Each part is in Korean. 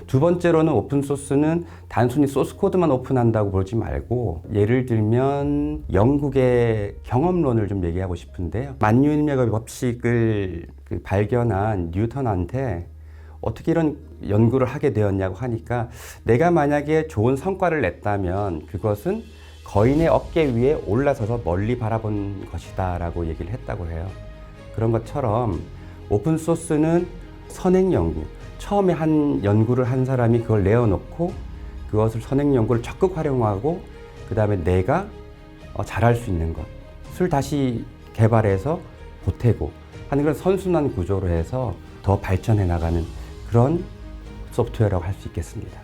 두 번째로는 오픈소스는 단순히 소스 코드만 오픈한다고 보지 말고, 예를 들면 영국의 경험론을 좀 얘기하고 싶은데요. 만유인력의 법칙을 발견한 뉴턴한테 어떻게 이런 연구를 하게 되었냐고 하니까, 내가 만약에 좋은 성과를 냈다면 그것은 거인의 어깨 위에 올라서서 멀리 바라본 것이다 라고 얘기를 했다고 해요. 그런 것처럼 오픈소스는 선행 연구, 처음에 한 연구를 한 사람이 그걸 내어놓고 그것을 선행 연구를 적극 활용하고, 그 다음에 내가 잘할 수 있는 것을 다시 개발해서 보태고 하는 그런 선순환 구조로 해서 더 발전해 나가는 그런 소프트웨어라고 할 수 있겠습니다.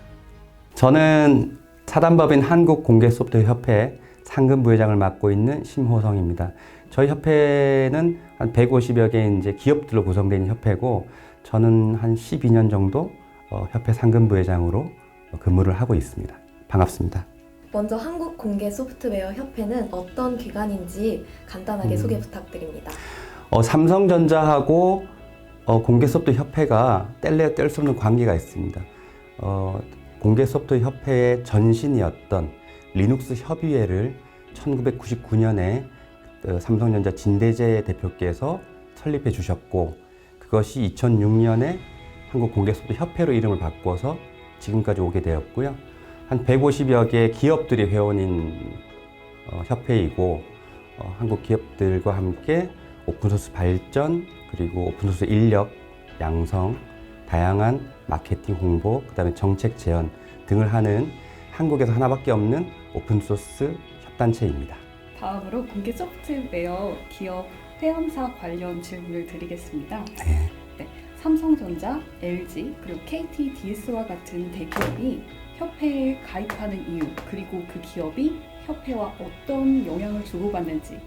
저는 사단법인 한국공개소프트웨어협회 상근부회장을 맡고 있는 심호성입니다. 저희 협회는 한 150여 개의 이제 기업들로 구성되어 있는 협회고, 저는 한 12년 정도 협회 상근부회장으로 근무를 하고 있습니다. 반갑습니다. 먼저 한국공개소프트웨어협회는 어떤 기관인지 간단하게 소개 부탁드립니다. 삼성전자하고 공개소프트협회가 뗄래야 뗄 수 없는 관계가 있습니다. 공개소프트협회의 전신이었던 리눅스 협의회를 1999년에 삼성전자 진대재 대표께서 설립해 주셨고, 그것이 2006년에 한국공개소프트협회로 이름을 바꿔서 지금까지 오게 되었고요. 한 150여 개 기업들이 회원인 협회이고, 한국 기업들과 함께 오픈소스 발전, 그리고 오픈소스 인력 양성, 다양한 마케팅 홍보, 그다음에 정책 제안 등을 하는 한국에서 하나밖에 없는 오픈소스 협단체입니다. 다음으로 공개 소프트웨어 기업 회원사 관련 질문을 드리겠습니다. 네, 삼성전자, LG, 그리고 KTDS와 같은 대기업이 협회에 가입하는 이유, 그리고 그 기업이 협회와 어떤 영향을 주고받는지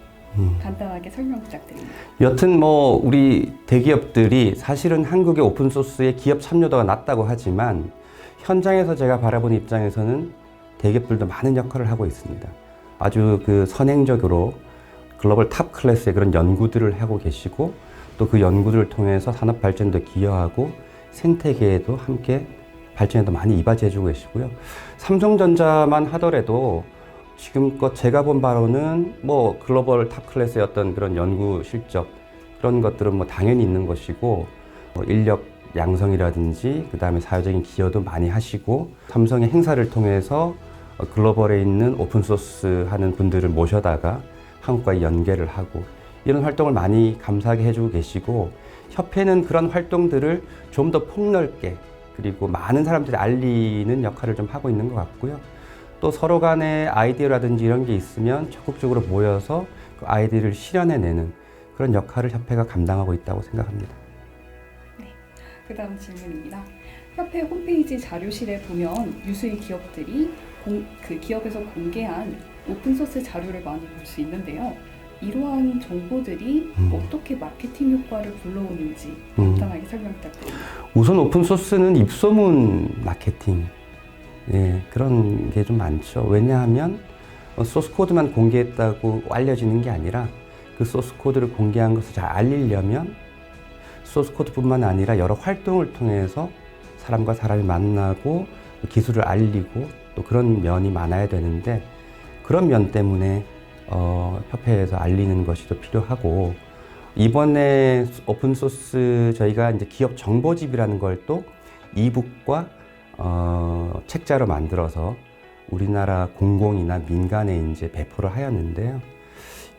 간단하게 설명 부탁드립니다. 여튼 우리 대기업들이 사실은 한국의 오픈소스의 기업 참여도가 낮다고 하지만, 현장에서 제가 바라보는 입장에서는 대기업들도 많은 역할을 하고 있습니다. 아주 선행적으로 글로벌 탑 클래스의 그런 연구들을 하고 계시고, 또 그 연구들을 통해서 산업 발전도 기여하고 생태계에도 함께 발전에도 많이 이바지해주고 계시고요. 삼성전자만 하더라도 지금껏 제가 본 바로는 글로벌 탑 클래스의 어떤 그런 연구 실적, 그런 것들은 당연히 있는 것이고, 인력 양성이라든지 그 다음에 사회적인 기여도 많이 하시고, 삼성의 행사를 통해서 글로벌에 있는 오픈소스 하는 분들을 모셔다가 한국과 연계를 하고, 이런 활동을 많이 감사하게 해주고 계시고, 협회는 그런 활동들을 좀 더 폭넓게 그리고 많은 사람들이 알리는 역할을 좀 하고 있는 것 같고요. 또 서로 간의 아이디어라든지 이런 게 있으면 적극적으로 모여서 그 아이디어를 실현해내는 그런 역할을 협회가 감당하고 있다고 생각합니다. 네, 그 다음 질문입니다. 협회 홈페이지 자료실에 보면 유수의 기업들이 그 기업에서 공개한 오픈소스 자료를 많이 볼 수 있는데요. 이러한 정보들이 어떻게 마케팅 효과를 불러오는지 간단하게 설명 부탁드립니다. 우선 오픈소스는 입소문 마케팅, 그런 게 좀 많죠. 왜냐하면 소스 코드만 공개했다고 알려지는 게 아니라, 그 소스 코드를 공개한 것을 잘 알리려면 소스 코드뿐만 아니라 여러 활동을 통해서 사람과 사람이 만나고 기술을 알리고 또 그런 면이 많아야 되는데, 그런 면 때문에 협회에서 알리는 것이 더 필요하고, 이번에 오픈소스 저희가 이제 기업 정보집이라는 걸 또 이북과 책자로 만들어서 우리나라 공공이나 민간에 이제 배포를 하였는데요.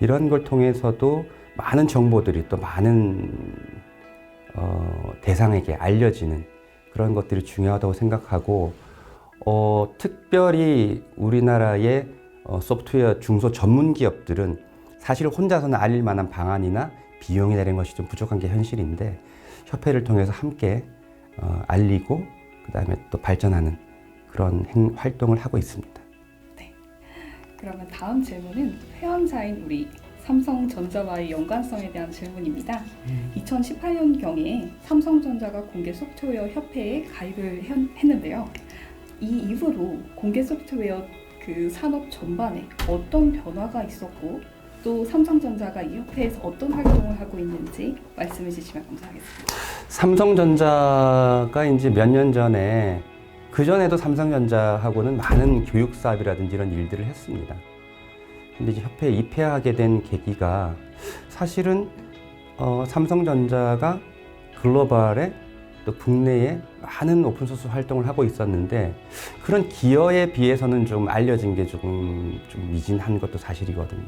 이런 걸 통해서도 많은 정보들이 또 많은 대상에게 알려지는 그런 것들이 중요하다고 생각하고, 특별히 우리나라의 소프트웨어 중소 전문 기업들은 사실 혼자서는 알릴 만한 방안이나 비용이 되는 것이 좀 부족한 게 현실인데, 협회를 통해서 함께 알리고 그 다음에 또 발전하는 그런 활동을 하고 있습니다. 네, 그러면 다음 질문은 회원사인 우리 삼성전자와의 연관성에 대한 질문입니다. 2018년경에 삼성전자가 공개 소프트웨어 협회에 가입을 했는데요. 이 이후로 공개 소프트웨어 그 산업 전반에 어떤 변화가 있었고, 또 삼성전자가 이 협회에서 어떤 활동을 하고 있는지 말씀해 주시면 감사하겠습니다. 삼성전자가 이제 몇 년 전에 그전에도 삼성전자하고는 많은 교육 사업이라든지 이런 일들을 했습니다. 근데 이제 협회에 입회하게 된 계기가 사실은 삼성전자가 글로벌에 또 국내에 많은 오픈소스 활동을 하고 있었는데 그런 기여에 비해서는 좀 알려진 게 좀 미진한 것도 사실이거든요.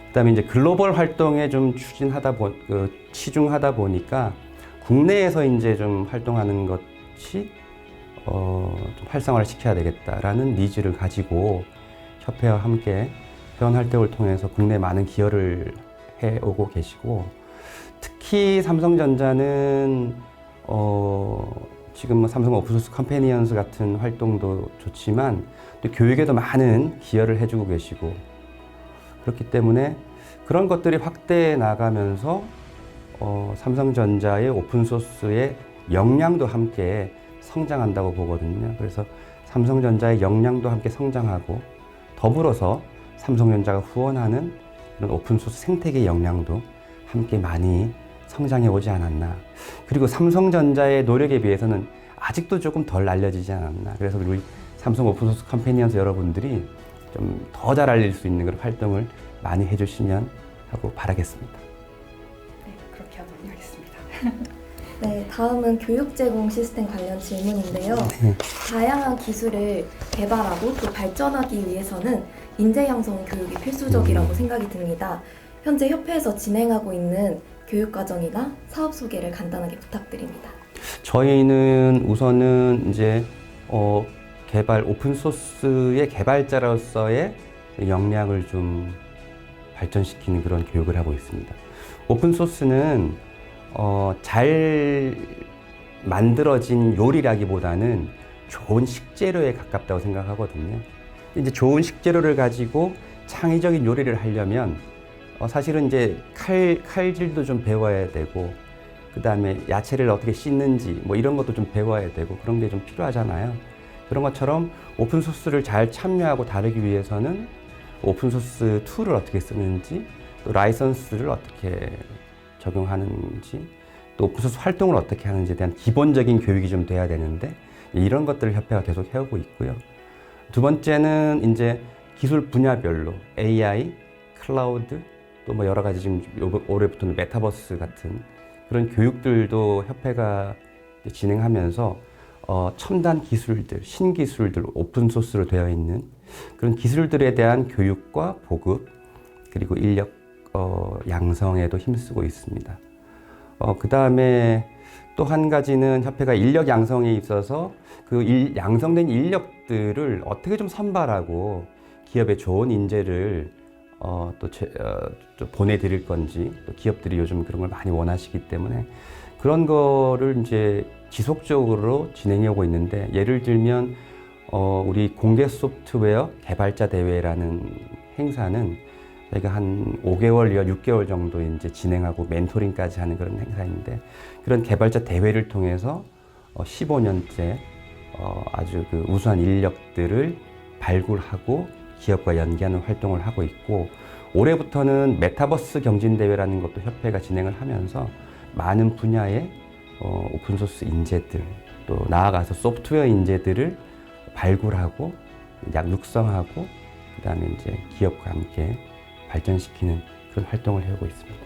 그다음에 이제 글로벌 활동에 좀 치중하다 보니까 국내에서 이제 좀 활동하는 것이 좀 활성화를 시켜야 되겠다라는 니즈를 가지고 협회와 함께 회원 활동을 통해서 국내 많은 기여를 해오고 계시고 특히 삼성전자는 지금 뭐 삼성 오픈소스 컴패니언스 같은 활동도 좋지만 또 교육에도 많은 기여를 해주고 계시고 그렇기 때문에 그런 것들이 확대해 나가면서 삼성전자의 오픈소스의 역량도 함께 성장한다고 보거든요. 그래서 삼성전자의 역량도 함께 성장하고 더불어서 삼성전자가 후원하는 그런 오픈소스 생태계 역량도 함께 많이 성장해 오지 않았나. 그리고 삼성전자의 노력에 비해서는 아직도 조금 덜 알려지지 않았나. 그래서 우리 삼성 오픈소스 컴패니언스 여러분들이 좀 더 잘 알릴 수 있는 그런 활동을 많이 해주시면 하고 바라겠습니다. 네, 그렇게 하도록 하겠습니다. 네, 다음은 교육 제공 시스템 관련 질문인데요. 네. 다양한 기술을 개발하고 또 발전하기 위해서는 인재 양성 교육이 필수적이라고 생각이 듭니다. 현재 협회에서 진행하고 있는 교육 과정이나 사업 소개를 간단하게 부탁드립니다. 저희는 우선은 이제 개발 오픈소스의 개발자로서의 역량을 좀 발전시키는 그런 교육을 하고 있습니다. 오픈소스는 잘 만들어진 요리라기보다는 좋은 식재료에 가깝다고 생각하거든요. 이제 좋은 식재료를 가지고 창의적인 요리를 하려면 사실은 이제 칼질도 좀 배워야 되고 그 다음에 야채를 어떻게 씻는지 뭐 이런 것도 좀 배워야 되고 그런 게 좀 필요하잖아요. 그런 것처럼 오픈소스를 잘 참여하고 다루기 위해서는 오픈소스 툴을 어떻게 쓰는지 또 라이선스를 어떻게 적용하는지 또 오픈소스 활동을 어떻게 하는지에 대한 기본적인 교육이 좀 돼야 되는데 이런 것들을 협회가 계속 해오고 있고요. 두 번째는 이제 기술 분야별로 AI, 클라우드 또 뭐 여러 가지 지금 올해부터는 메타버스 같은 그런 교육들도 협회가 진행하면서 첨단 기술들, 신기술들, 오픈소스로 되어 있는 그런 기술들에 대한 교육과 보급 그리고 인력 양성에도 힘쓰고 있습니다. 그 다음에 또 한 가지는 협회가 인력 양성에 있어서 그 양성된 인력들을 어떻게 좀 선발하고 기업에 좋은 인재를 또 보내드릴 건지 또 기업들이 요즘 그런 걸 많이 원하시기 때문에 그런 거를 이제 지속적으로 진행해 오고 있는데 예를 들면 우리 공개 소프트웨어 개발자 대회라는 행사는 저희가 한 5개월이나 6개월 정도 이제 진행하고 멘토링까지 하는 그런 행사인데 그런 개발자 대회를 통해서 15년째 아주 그 우수한 인력들을 발굴하고 기업과 연계하는 활동을 하고 있고 올해부터는 메타버스 경진대회라는 것도 협회가 진행을 하면서 많은 분야의 오픈소스 인재들 또 나아가서 소프트웨어 인재들을 발굴하고 육성하고 그 다음에 이제 기업과 함께 발전시키는 그런 활동을 해오고 있습니다.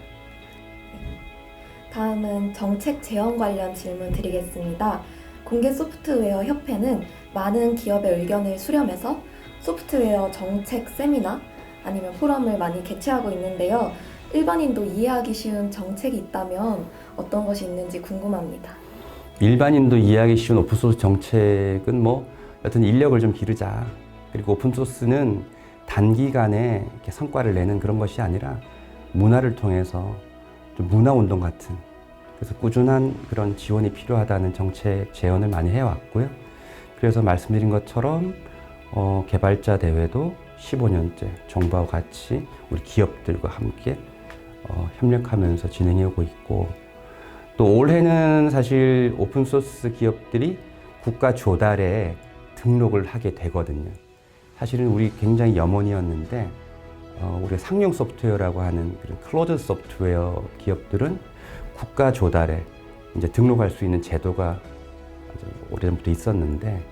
다음은 정책 제언 관련 질문 드리겠습니다. 공개 소프트웨어 협회는 많은 기업의 의견을 수렴해서 소프트웨어 정책 세미나 아니면 포럼을 많이 개최하고 있는데요. 일반인도 이해하기 쉬운 정책이 있다면 어떤 것이 있는지 궁금합니다. 일반인도 이해하기 쉬운 오픈소스 정책은 뭐 여튼 인력을 좀 기르자. 그리고 오픈소스는 단기간에 이렇게 성과를 내는 그런 것이 아니라 문화를 통해서 좀 문화운동 같은 그래서 꾸준한 그런 지원이 필요하다는 정책 제언을 많이 해왔고요. 그래서 말씀드린 것처럼 개발자 대회도 15년째 정부와 같이 우리 기업들과 함께 협력하면서 진행해오고 있고 또 올해는 사실 오픈소스 기업들이 국가 조달에 등록을 하게 되거든요. 사실은 우리 굉장히 염원이었는데 우리가 상용 소프트웨어라고 하는 그런 클로즈 소프트웨어 기업들은 국가 조달에 이제 등록할 수 있는 제도가 아주 오래전부터 있었는데,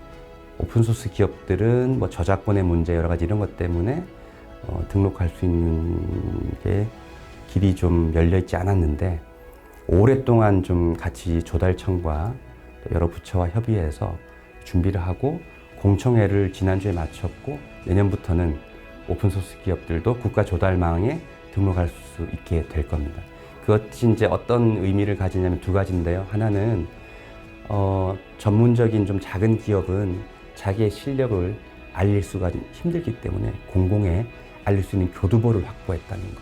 오픈소스 기업들은 뭐 저작권의 문제 여러 가지 이런 것 때문에 등록할 수 있는 게 길이 좀 열려 있지 않았는데, 오랫동안 좀 같이 조달청과 또 여러 부처와 협의해서 준비를 하고 공청회를 지난주에 마쳤고, 내년부터는 오픈소스 기업들도 국가 조달망에 등록할 수 있게 될 겁니다. 그것이 이제 어떤 의미를 가지냐면 두 가지인데요. 하나는 전문적인 좀 작은 기업은 자기의 실력을 알릴 수가 힘들기 때문에 공공에 알릴 수 있는 교두보를 확보했다는 거.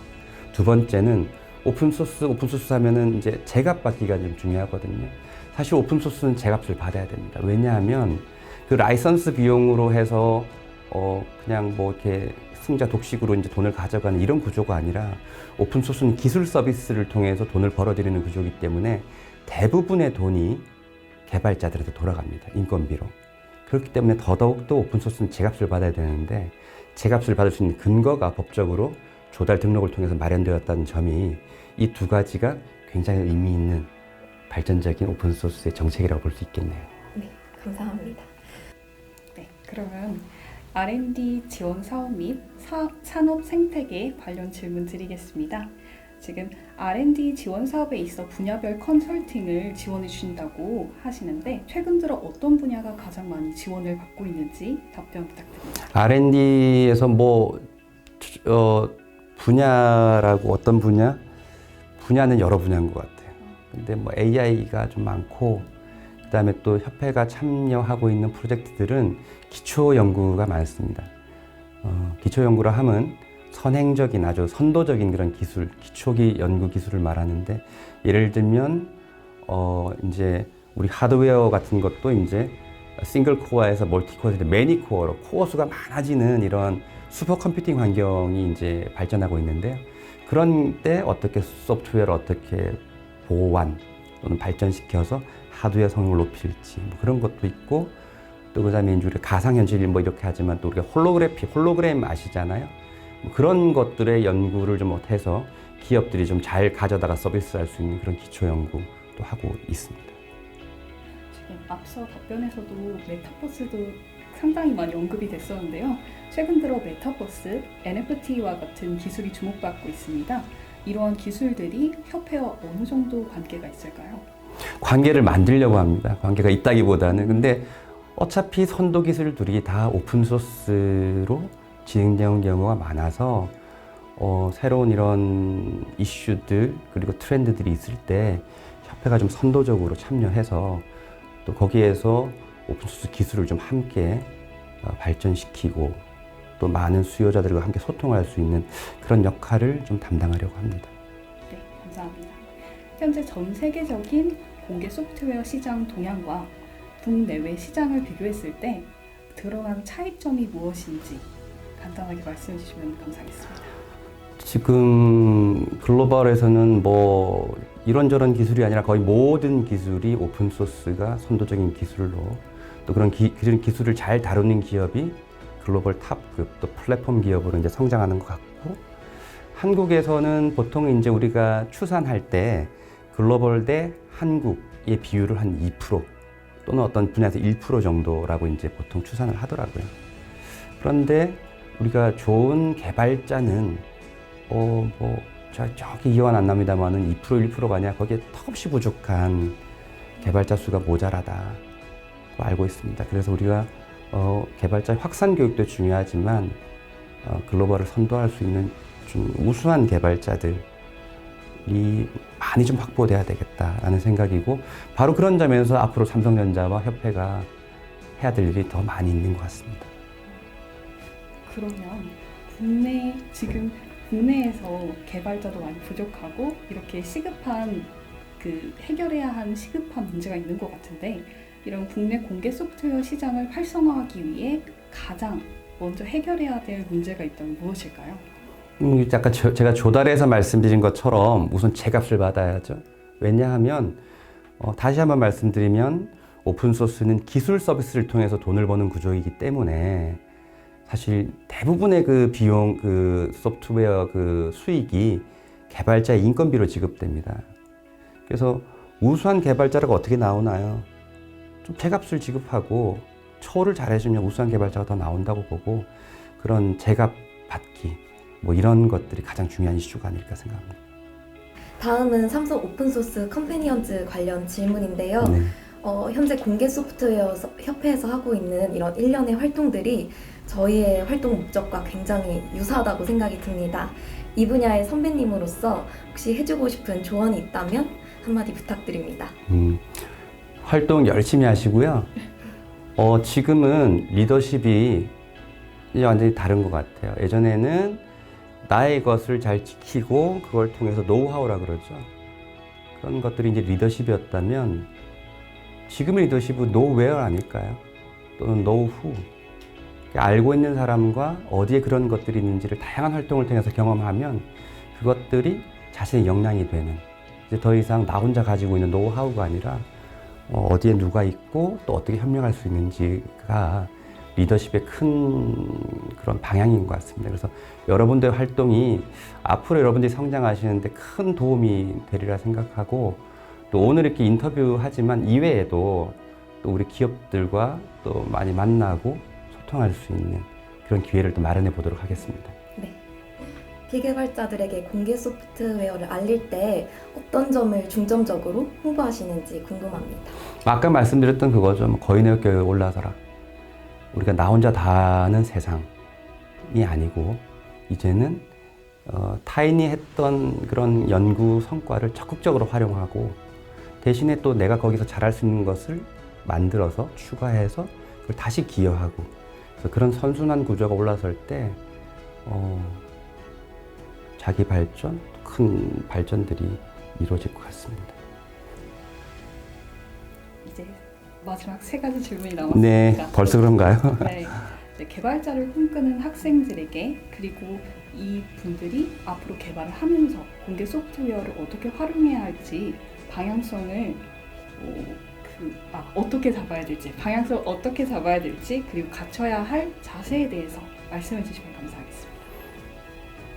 두 번째는 오픈소스 하면은 이제 제값 받기가 좀 중요하거든요. 사실 오픈소스는 제값을 받아야 됩니다. 왜냐하면 그 라이선스 비용으로 해서 그냥 뭐 이렇게 승자 독식으로 이제 돈을 가져가는 이런 구조가 아니라, 오픈소스는 기술 서비스를 통해서 돈을 벌어들이는 구조이기 때문에 대부분의 돈이 개발자들한테 돌아갑니다. 인건비로. 그렇기 때문에 더더욱더 오픈소스는 제값을 받아야 되는데, 제값을 받을 수 있는 근거가 법적으로 조달 등록을 통해서 마련되었다는 점이 이 두 가지가 굉장히 의미 있는 발전적인 오픈소스의 정책이라고 볼 수 있겠네요. 네, 감사합니다. 네, 그러면 R&D 지원 사업 및 산업 생태계 관련 질문 드리겠습니다. 지금 R&D 지원 사업에 있어 분야별 컨설팅을 지원해 주신다고 하시는데, 최근 들어 어떤 분야가 가장 많이 지원을 받고 있는지 답변 부탁드립니다. R&D에서 분야라고 어떤 분야? 분야는 여러 분야인 것 같아요. 근데 뭐 AI가 좀 많고, 그다음에 또 협회가 참여하고 있는 프로젝트들은 기초 연구가 많습니다. 기초 연구라 하면 선행적인 아주 선도적인 그런 기술, 기초기 연구 기술을 말하는데, 예를 들면 이제 우리 하드웨어 같은 것도 이제 싱글 코어에서 멀티 코어에서 매니 코어로 코어 수가 많아지는 이런 슈퍼 컴퓨팅 환경이 이제 발전하고 있는데요. 그런 때 어떻게 소프트웨어를 어떻게 보완 또는 발전시켜서 하드웨어 성능을 높일지 뭐 그런 것도 있고, 또 그다음에 이제 우리 가상현실 뭐 이렇게 하지만 또 우리가 홀로그램 아시잖아요. 그런 것들의 연구를 좀 해서 기업들이 좀 잘 가져다가 서비스할 수 있는 그런 기초 연구도 하고 있습니다. 지금 앞서 답변에서도 메타버스도 상당히 많이 언급이 됐었는데요. 최근 들어 메타버스, NFT와 같은 기술이 주목받고 있습니다. 이러한 기술들이 협회와 어느 정도 관계가 있을까요? 관계를 만들려고 합니다. 관계가 있다기보다는. 근데 어차피 선도 기술들이 다 오픈소스로 진행되는 경우가 많아서 새로운 이런 이슈들 그리고 트렌드들이 있을 때 협회가 좀 선도적으로 참여해서 또 거기에서 오픈소스 기술을 좀 함께 발전시키고 또 많은 수요자들과 함께 소통할 수 있는 그런 역할을 좀 담당하려고 합니다. 네, 감사합니다. 현재 전 세계적인 공개 소프트웨어 시장 동향과 국내외 시장을 비교했을 때 드러난 차이점이 무엇인지 간단하게 말씀해 주시면 감사하겠습니다. 지금 글로벌에서는 뭐 이런저런 기술이 아니라 거의 모든 기술이 오픈소스가 선도적인 기술로, 또 그런 기술을 잘 다루는 기업이 글로벌 탑급 또 플랫폼 기업으로 이제 성장하는 것 같고, 한국에서는 보통 이제 우리가 추산할 때 글로벌 대 한국의 비율을 한 2% 또는 어떤 분야에서 1% 정도라고 이제 보통 추산을 하더라고요. 그런데 우리가 좋은 개발자는 저기 기억은 안 납니다만은 2% 1%가 아니라 거기에 턱없이 부족한 개발자 수가 모자라다고 알고 있습니다. 그래서 우리가 개발자 확산 교육도 중요하지만 글로벌을 선도할 수 있는 좀 우수한 개발자들이 많이 좀 확보돼야 되겠다라는 생각이고, 바로 그런 점에서 앞으로 삼성전자와 협회가 해야 될 일이 더 많이 있는 것 같습니다. 그러면 지금 국내에서 개발자도 많이 부족하고 이렇게 시급한 해결해야 하는 시급한 문제가 있는 것 같은데, 이런 국내 공개 소프트웨어 시장을 활성화하기 위해 가장 먼저 해결해야 될 문제가 있다면 무엇일까요? 약간 제가 조달해서 말씀드린 것처럼 우선 제값을 받아야죠. 왜냐하면 다시 한번 말씀드리면 오픈소스는 기술 서비스를 통해서 돈을 버는 구조이기 때문에 사실 대부분의 그 비용, 그 소프트웨어 그 수익이 개발자의 인건비로 지급됩니다. 그래서 우수한 개발자가 어떻게 나오나요? 좀 제값을 지급하고 초를 잘해주면 우수한 개발자가 더 나온다고 보고, 그런 제값 받기 뭐 이런 것들이 가장 중요한 이슈가 아닐까 생각합니다. 다음은 삼성 오픈소스 컴패니언즈 관련 질문인데요. 네. 현재 공개 소프트웨어 협회에서 하고 있는 이런 일련의 활동들이 저희의 활동 목적과 굉장히 유사하다고 생각이 듭니다. 이 분야의 선배님으로서 혹시 해주고 싶은 조언이 있다면 한마디 부탁드립니다. 활동 열심히 하시고요. 지금은 리더십이 이제 완전히 다른 것 같아요. 예전에는 나의 것을 잘 지키고 그걸 통해서 노하우라 그러죠. 그런 것들이 이제 리더십이었다면 지금의 리더십은 노웨어 아닐까요? 또는 노후. 알고 있는 사람과 어디에 그런 것들이 있는지를 다양한 활동을 통해서 경험하면 그것들이 자신의 역량이 되는, 이제 더 이상 나 혼자 가지고 있는 노하우가 아니라 어디에 누가 있고 또 어떻게 협력할 수 있는지가 리더십의 큰 그런 방향인 것 같습니다. 그래서 여러분들의 활동이 앞으로 여러분들이 성장하시는데 큰 도움이 되리라 생각하고, 또 오늘 이렇게 인터뷰하지만 이외에도 또 우리 기업들과 또 많이 만나고 소통할 수 있는 그런 기회를 또 마련해 보도록 하겠습니다. 네. 비개발자들에게 공개 소프트웨어를 알릴 때 어떤 점을 중점적으로 홍보하시는지 궁금합니다. 아까 말씀드렸던 그거죠. 뭐 거인의 격에 올라서라. 우리가 나 혼자 다 아는 세상이 아니고 이제는 타인이 했던 그런 연구 성과를 적극적으로 활용하고, 대신에 또 내가 거기서 잘할 수 있는 것을 만들어서 추가해서 그걸 다시 기여하고, 그래서 그런 선순환 구조가 올라설 때 자기 발전, 큰 발전들이 이루어질 것 같습니다. 이제 마지막 3가지 질문이 남았습니다. 네, 벌써 그런가요? 네, 이제 개발자를 꿈꾸는 학생들에게, 그리고 이 분들이 앞으로 개발을 하면서 공개 소프트웨어를 어떻게 활용해야 할지 방향성을 어떻게 잡아야 될지, 방향성을 어떻게 잡아야 될지, 그리고 갖춰야 할 자세에 대해서 말씀해 주시면 감사하겠습니다.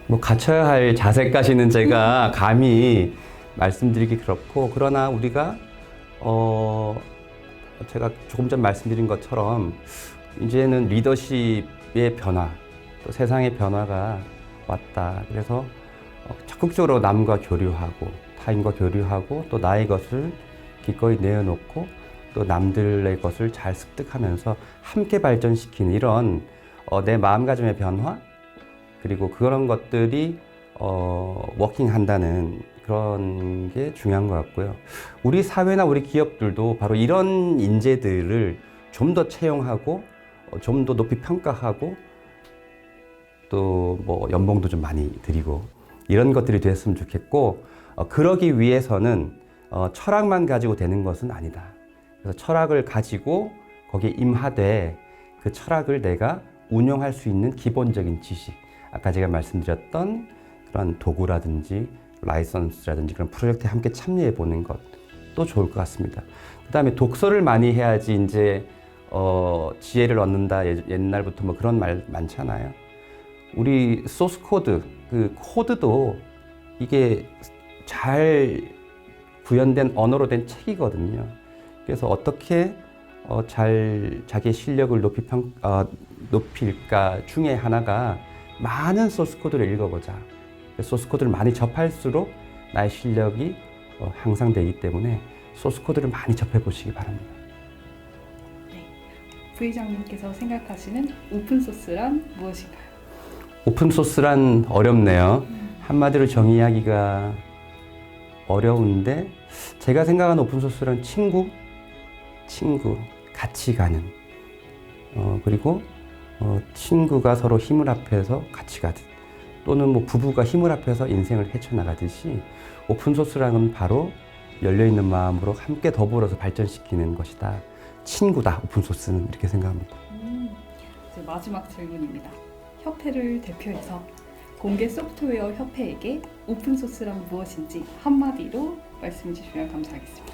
뭐 갖춰야 할 자세까지는 제가 감히 말씀드리기 그렇고, 그러나 우리가 제가 조금 전 말씀드린 것처럼 이제는 리더십의 변화, 또 세상의 변화가 왔다. 그래서 적극적으로 남과 교류하고 타인과 교류하고 또 나의 것을 기꺼이 내어놓고 또 남들의 것을 잘 습득하면서 함께 발전시키는 이런 내 마음가짐의 변화, 그리고 그런 것들이 워킹한다는 그런 게 중요한 것 같고요. 우리 사회나 우리 기업들도 바로 이런 인재들을 좀 더 채용하고 좀 더 높이 평가하고 또 뭐 연봉도 좀 많이 드리고 이런 것들이 됐으면 좋겠고, 그러기 위해서는 철학만 가지고 되는 것은 아니다. 그래서 철학을 가지고 거기에 임하되 그 철학을 내가 운영할 수 있는 기본적인 지식, 아까 제가 말씀드렸던 그런 도구라든지 라이선스라든지 그런 프로젝트에 함께 참여해 보는 것도 좋을 것 같습니다. 그 다음에 독서를 많이 해야지 이제 지혜를 얻는다. 옛날부터 뭐 그런 말 많잖아요. 우리 소스 코드, 그 코드도 이게 잘 구현된 언어로 된 책이거든요. 그래서 어떻게 잘 자기의 실력을 높일까 중에 하나가 많은 소스 코드를 읽어보자. 소스 코드를 많이 접할수록 나의 실력이 향상되기 때문에 소스 코드를 많이 접해보시기 바랍니다. 네, 부회장님께서 생각하시는 오픈소스란 무엇인가요? 오픈소스란 어렵네요. 한마디로 정의하기가 어려운데, 제가 생각하는 오픈소스란 친구, 같이 가는, 그리고 친구가 서로 힘을 합해서 같이 가듯, 또는 뭐 부부가 힘을 합해서 인생을 헤쳐나가듯이 오픈소스라는 바로 열려있는 마음으로 함께 더불어서 발전시키는 것이다. 친구다, 오픈소스는. 이렇게 생각합니다. 이제 마지막 질문입니다. 협회를 대표해서 공개 소프트웨어 협회에게 오픈소스란 무엇인지 한마디로 말씀해 주시면 감사하겠습니다.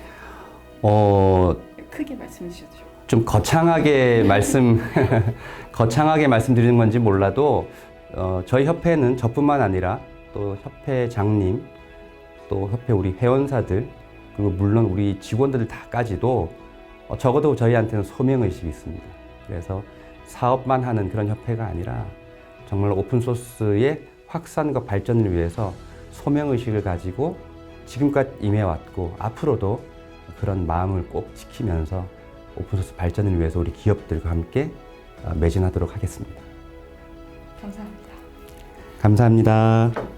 크게 말씀해 주셔도 좋고. 좀 거창하게 거창하게 말씀드리는 건지 몰라도 저희 협회는 저뿐만 아니라 또 협회장님, 또 협회 우리 회원사들, 그리고 물론 우리 직원들 다까지도 적어도 저희한테는 소명의식이 있습니다. 그래서 사업만 하는 그런 협회가 아니라 정말 오픈소스의 확산과 발전을 위해서 소명의식을 가지고 지금까지 임해왔고 앞으로도 그런 마음을 꼭 지키면서 오픈소스 발전을 위해서 우리 기업들과 함께 매진하도록 하겠습니다. 감사합니다. 감사합니다.